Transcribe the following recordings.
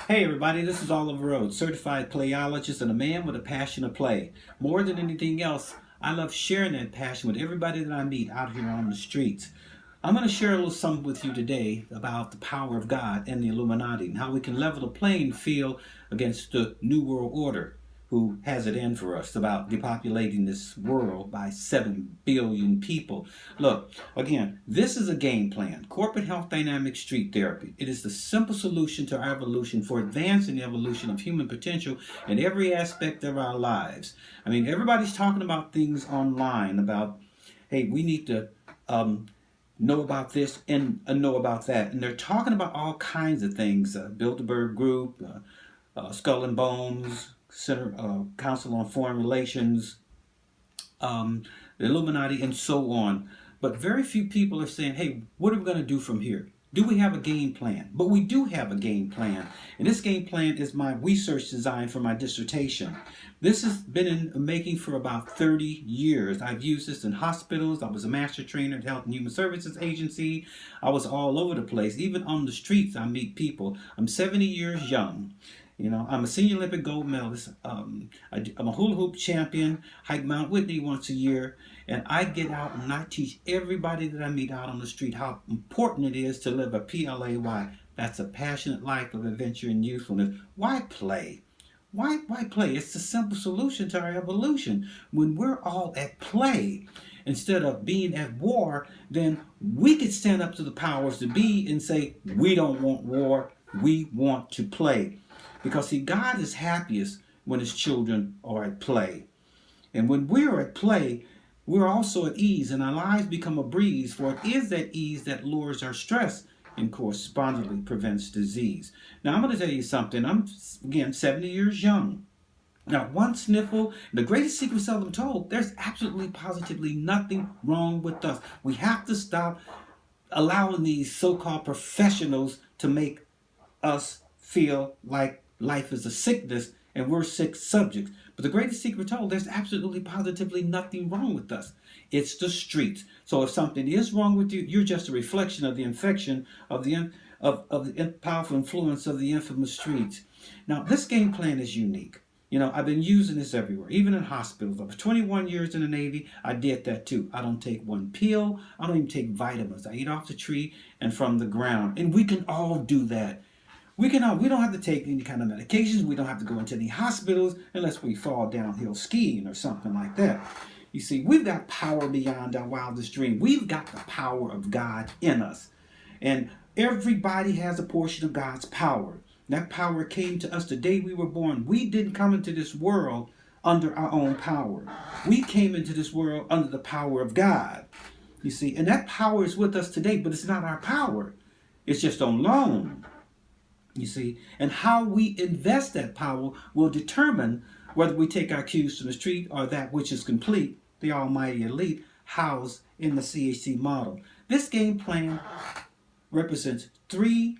Hey everybody, this is Oliver Rhodes, certified playologist and a man with a passion to play. More than anything else, I love sharing that passion with everybody that I meet out here on the streets. I'm going to share a little something with you today about the power of God and the Illuminati and how we can level the playing field against the New World Order, who has it in for us about depopulating this world by 7 billion people. Look, again, this is a game plan. Corporate health dynamic street therapy. It is the simple solution to our evolution for advancing the evolution of human potential in every aspect of our lives. I mean, everybody's talking about things online about, hey, we need to know about this and know about that. And they're talking about all kinds of things. Bilderberg Group, Skull and Bones, Center Council on Foreign Relations, the Illuminati, and so on. But very few people are saying, hey, what are we going to do from here? Do we have a game plan? But we do have a game plan. And this game plan is my research design for my dissertation. This has been in the making for about 30 years. I've used this in hospitals. I was a master trainer at Health and Human Services Agency. I was all over the place. Even on the streets, I meet people. I'm 70 years young. You know, I'm a senior Olympic gold medalist. I'm a hula hoop champion, hike Mount Whitney once a year, and I get out and I teach everybody that I meet out on the street how important it is to live a PLAY. That's a passionate life of adventure and youthfulness. Why play? Why play? It's the simple solution to our evolution. When we're all at play, instead of being at war, then we could stand up to the powers to be and say, we don't want war, we want to play. Because, see, God is happiest when his children are at play. And when we're at play, we're also at ease, and our lives become a breeze, for it is that ease that lowers our stress and correspondingly prevents disease. Now, I'm going to tell you something. I'm, again, 70 years young. Now, one sniffle, the greatest secret seldom told, there's absolutely, positively nothing wrong with us. We have to stop allowing these so-called professionals to make us feel like life is a sickness and we're sick subjects. But the greatest secret told, there's absolutely positively nothing wrong with us. It's the streets. So if something is wrong with you, you're just a reflection of the infection of the powerful influence of the infamous streets. Now, this game plan is unique. You know, I've been using this everywhere, even in hospitals. I was 21 years in the Navy. I did that too. I don't take one pill. I don't even take vitamins. I eat off the tree and from the ground. And we can all do that. We don't have to take any kind of medications. We don't have to go into any hospitals unless we fall downhill skiing or something like that. You see, we've got power beyond our wildest dream. We've got the power of God in us. And everybody has a portion of God's power. That power came to us the day we were born. We didn't come into this world under our own power. We came into this world under the power of God. You see, and that power is with us today, but it's not our power. It's just on loan. You see, and how we invest that power will determine whether we take our cues from the street or that which is complete, the almighty elite, housed in the CHC model. This game plan represents 3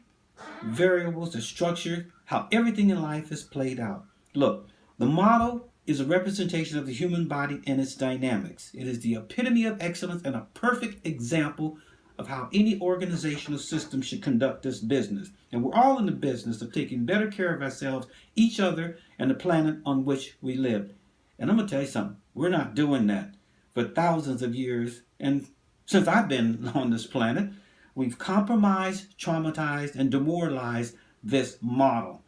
variables that structure how everything in life is played out. Look, the model is a representation of the human body and its dynamics. It is the epitome of excellence and a perfect example of how any organizational system should conduct this business. And we're all in the business of taking better care of ourselves, each other, and the planet on which we live. And I'm going to tell you something. We're not doing that for thousands of years. And since I've been on this planet, we've compromised, traumatized, and demoralized this model.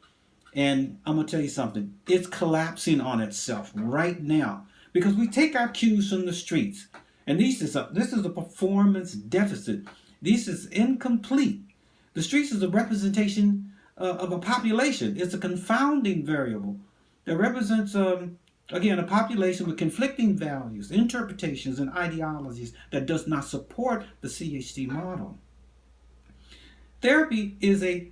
And I'm going to tell you something. It's collapsing on itself right now because we take our cues from the streets. And this is a performance deficit. This is incomplete. The streets is a representation of a population. It's a confounding variable that represents, again, a population with conflicting values, interpretations, and ideologies that does not support the CHC model. Therapy is a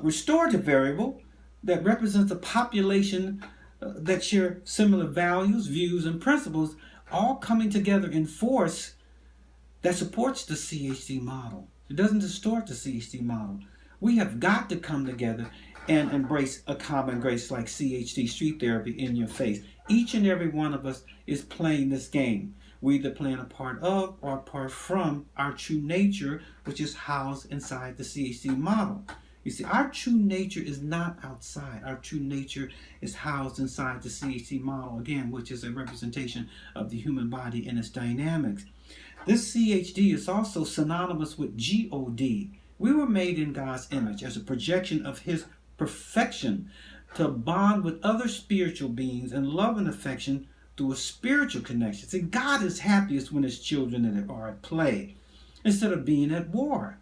restorative variable that represents a population that share similar values, views, and principles, all coming together in force that supports the CHC model. It doesn't distort the CHC model. We have got to come together and embrace a common grace like CHC street therapy in your face. Each and every one of us is playing this game. We're either playing a part of or apart from our true nature, which is housed inside the CHC model. You see, our true nature is not outside. Our true nature is housed inside the CHD model, again, which is a representation of the human body and its dynamics. This CHD is also synonymous with God. We were made in God's image as a projection of His perfection to bond with other spiritual beings and love and affection through a spiritual connection. See, God is happiest when His children are at play instead of being at war.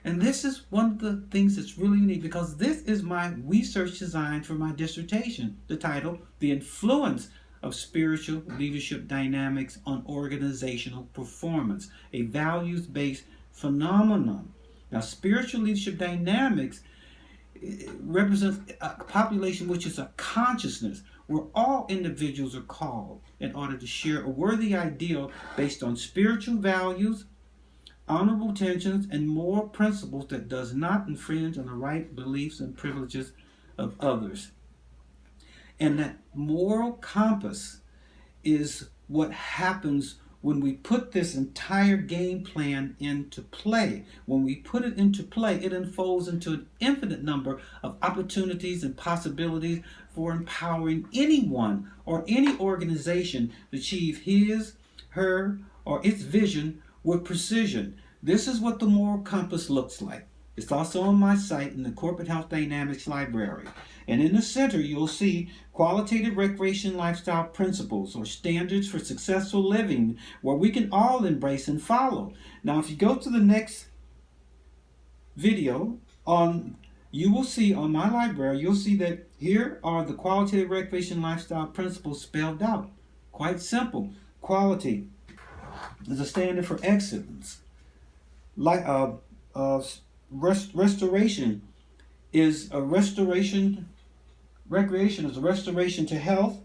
And this is one of the things that's really unique, because this is my research design for my dissertation. The title, The Influence of Spiritual Leadership Dynamics on Organizational Performance, a values-based phenomenon. Now, spiritual leadership dynamics represents a population which is a consciousness where all individuals are called in order to share a worthy ideal based on spiritual values, honorable intentions, and moral principles that does not infringe on the right beliefs and privileges of others. And that moral compass is what happens when we put this entire game plan into play. When we put it into play, it unfolds into an infinite number of opportunities and possibilities for empowering anyone or any organization to achieve his, her, or its vision with precision. This is what the moral compass looks like. It's also on my site in the Corporate Health Dynamics Library. And in the center, you'll see qualitative recreation lifestyle principles or standards for successful living, where we can all embrace and follow. Now, if you go to the next video, you will see on my library, you'll see that here are the qualitative recreation lifestyle principles spelled out. Quite simple. Quality is a standard for excellence. Restoration is a restoration. Recreation is a restoration to health.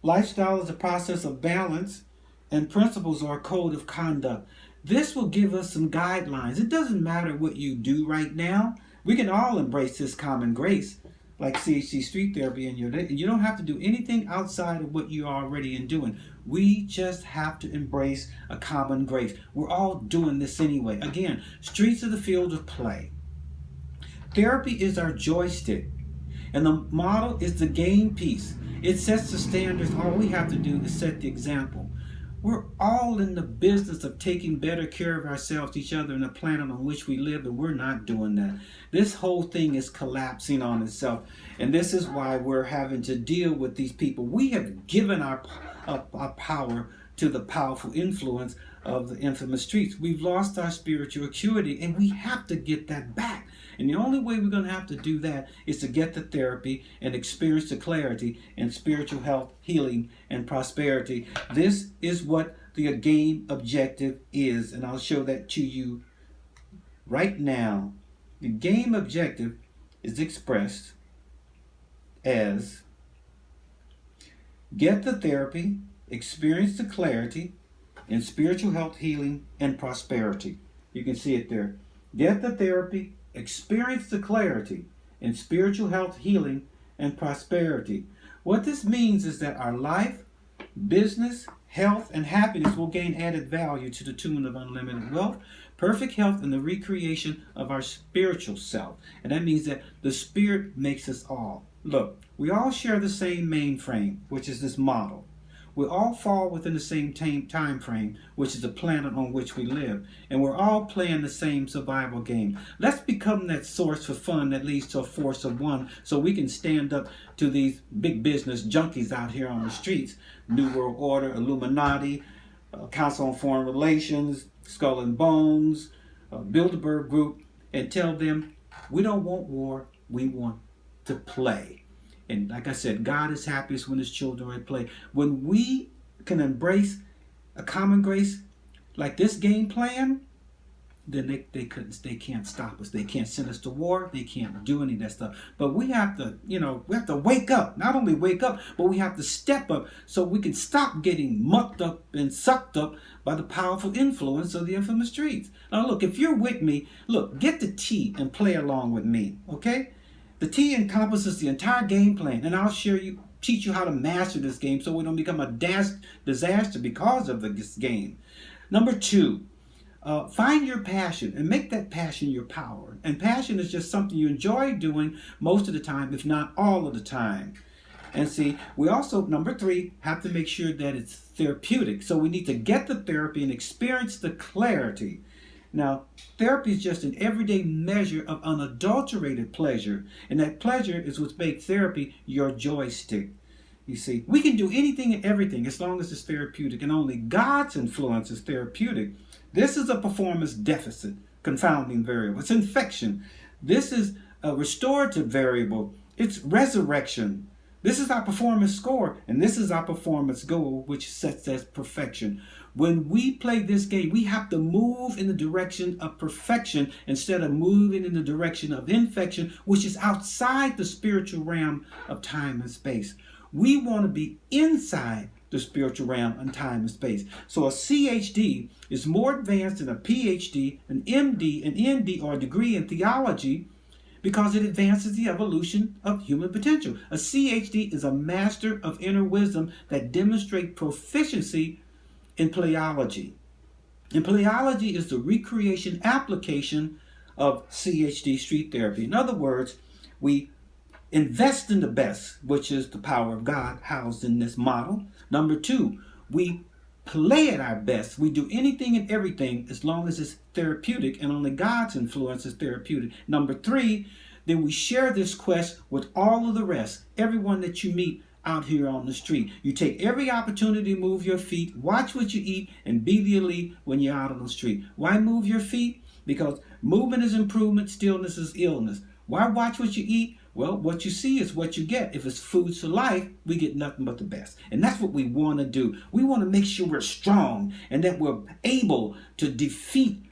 Lifestyle is a process of balance, and principles are a code of conduct. This will give us some guidelines. It doesn't matter what you do right now. We can all embrace this common grace, like CHD street therapy in your day. You don't have to do anything outside of what you're already doing. We just have to embrace a common grace. We're all doing this anyway. Again, streets are the field of play. Therapy is our joystick, and the model is the game piece. It sets the standards. All we have to do is set the example. We're all in the business of taking better care of ourselves, each other, and the planet on which we live, and we're not doing that. This whole thing is collapsing on itself, and this is why we're having to deal with these people. We have given our power to the powerful influence of the infamous streets. We've lost our spiritual acuity, and we have to get that back. And the only way we're going to have to do that is to get the therapy and experience the clarity and spiritual health, healing, and prosperity. This is what the game objective is, and I'll show that to you right now. The game objective is expressed as get the therapy, experience the clarity, and spiritual health, healing, and prosperity. You can see it there. Get the therapy, experience the clarity in spiritual health, healing, and prosperity. What this means is that our life, business, health, and happiness will gain added value to the tune of unlimited wealth, perfect health, and the recreation of our spiritual self. And that means that the spirit makes us all. Look, we all share the same mainframe, which is this model. We all fall within the same time frame, which is the planet on which we live. And we're all playing the same survival game. Let's become that source for fun that leads to a force of one, so we can stand up to these big business junkies out here on the streets. New World Order, Illuminati, Council on Foreign Relations, Skull and Bones, Bilderberg Group, and tell them, we don't want war, we want to play. And like I said, God is happiest when His children are at play. When we can embrace a common grace like this game plan, then they can't stop us. They can't send us to war. They can't do any of that stuff. But we have to, we have to wake up. Not only wake up, but we have to step up so we can stop getting mucked up and sucked up by the powerful influence of the infamous streets. Now look, if you're with me, look, get the T and play along with me, okay? The T encompasses the entire game plan, and I'll teach you how to master this game so we don't become a disaster because of this game. Number 2, Find your passion and make that passion your power. And passion is just something you enjoy doing most of the time, if not all of the time. And see, we also, number 3, have to make sure that it's therapeutic. So we need to get the therapy and experience the clarity. Now, therapy is just an everyday measure of unadulterated pleasure. And that pleasure is what makes therapy your joystick. You see, we can do anything and everything as long as it's therapeutic. And only God's influence is therapeutic. This is a performance deficit, confounding variable. It's infection. This is a restorative variable. It's resurrection. This is our performance score, and this is our performance goal, which sets as perfection. When we play this game, we have to move in the direction of perfection instead of moving in the direction of infection, which is outside the spiritual realm of time and space. We want to be inside the spiritual realm and time and space. So a CHD is more advanced than a PhD, an MD, an ND, or a degree in theology, because it advances the evolution of human potential. A CHD is a master of inner wisdom that demonstrates proficiency in playology. And playology is the recreation application of CHD street therapy. In other words, we invest in the best, which is the power of God housed in this model. Number 2, we play at our best. We do anything and everything as long as it's therapeutic, and only God's influence is therapeutic. Number 3, then we share this quest with all of the rest, everyone that you meet out here on the street. You take every opportunity to move your feet, watch what you eat, and be the elite when you're out on the street. Why move your feet? Because movement is improvement, stillness is illness. Why watch what you eat? Well, what you see is what you get. If it's foods for life, we get nothing but the best. And that's what we want to do. We want to make sure we're strong and that we're able to defeat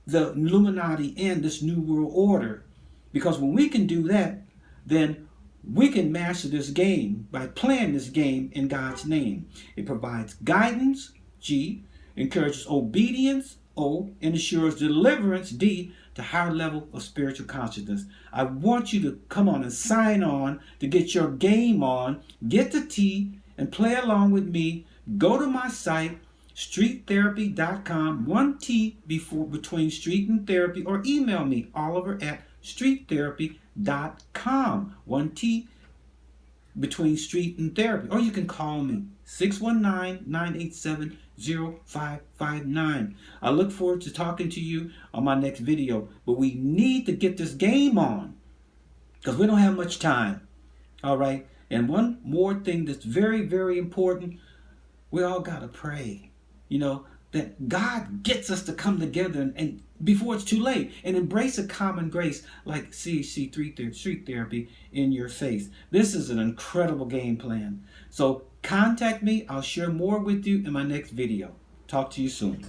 the Illuminati and this New World Order. Because when we can do that, then we can master this game by playing this game in God's name. It provides guidance, G, encourages obedience, O, and assures deliverance, D, to higher level of spiritual consciousness. I want you to come on and sign on to get your game on, get the T, and play along with me. Go to my site, streettherapy.com, 1 T between street and therapy, or email me, Oliver@streettherapy.com, 1 T between street and therapy. Or you can call me, 619-987-0559. I look forward to talking to you on my next video. But we need to get this game on because we don't have much time. All right. And one more thing that's very, very important. We all got to pray, that God gets us to come together and before it's too late, and embrace a common grace like CHC street therapy in your faith. This is an incredible game plan. So contact me. I'll share more with you in my next video. Talk to you soon.